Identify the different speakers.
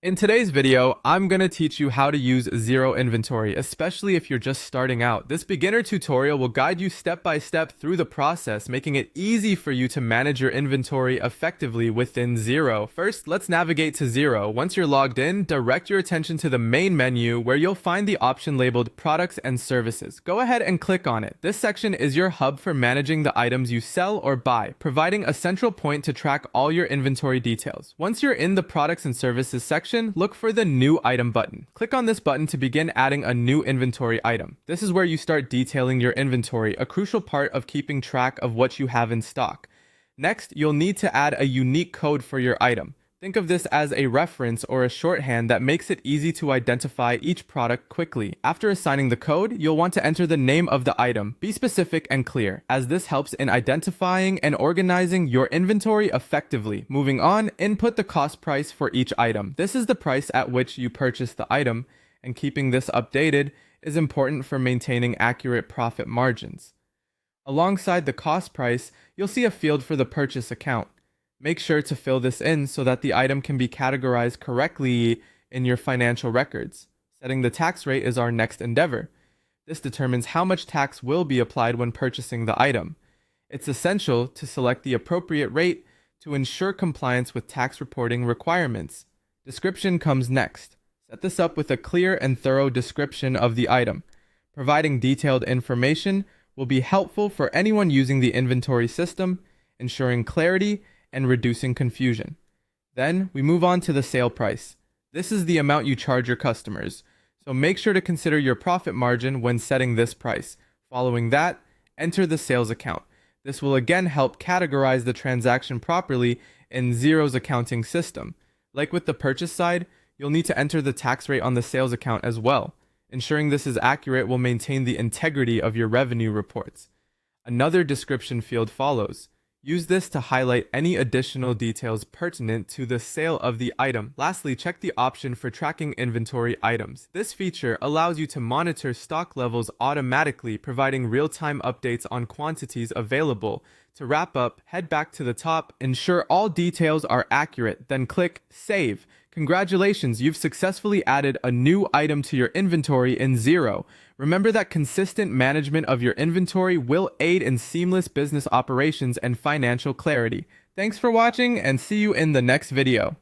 Speaker 1: In today's video, I'm going to teach you how to use Xero Inventory, especially if you're just starting out. This beginner tutorial will guide you step by step through the process, making it easy for you to manage your inventory effectively within Xero. First, let's navigate to Xero. Once you're logged in, direct your attention to the main menu where you'll find the option labeled Products and Services. Go ahead and click on it. This section is your hub for managing the items you sell or buy, providing a central point to track all your inventory details. Once you're in the Products and Services section, look for the New Item button. Click on this button to begin adding a new inventory item. This is where you start detailing your inventory, a crucial part of keeping track of what you have in stock. Next, you'll need to add a unique code for your item. Think of this as a reference or a shorthand that makes it easy to identify each product quickly. After assigning the code, you'll want to enter the name of the item. Be specific and clear, as this helps in identifying and organizing your inventory effectively. Moving on, input the cost price for each item. This is the price at which you purchased the item, and keeping this updated is important for maintaining accurate profit margins. Alongside the cost price, you'll see a field for the purchase account. Make sure to fill this in so that the item can be categorized correctly in your financial records. Setting the tax rate is our next endeavor. This determines how much tax will be applied when purchasing the item. It's essential to select the appropriate rate to ensure compliance with tax reporting requirements. Description comes next. Set this up with a clear and thorough description of the item. Providing detailed information will be helpful for anyone using the inventory system, ensuring clarity and reducing confusion. Then we move on to the sale price. This is the amount you charge your customers, so make sure to consider your profit margin when setting this price. Following that, enter the sales account. This will again help categorize the transaction properly in Xero's accounting system. Like with the purchase side, you'll need to enter the tax rate on the sales account as well. Ensuring this is accurate will maintain the integrity of your revenue reports. Another description field follows. Use this to highlight any additional details pertinent to the sale of the item. Lastly, check the option for tracking inventory items. This feature allows you to monitor stock levels automatically, providing real-time updates on quantities available. To wrap up, head back to the top, ensure all details are accurate, then click Save. Congratulations, you've successfully added a new item to your inventory in Xero. Remember that consistent management of your inventory will aid in seamless business operations and financial clarity. Thanks for watching, and see you in the next video.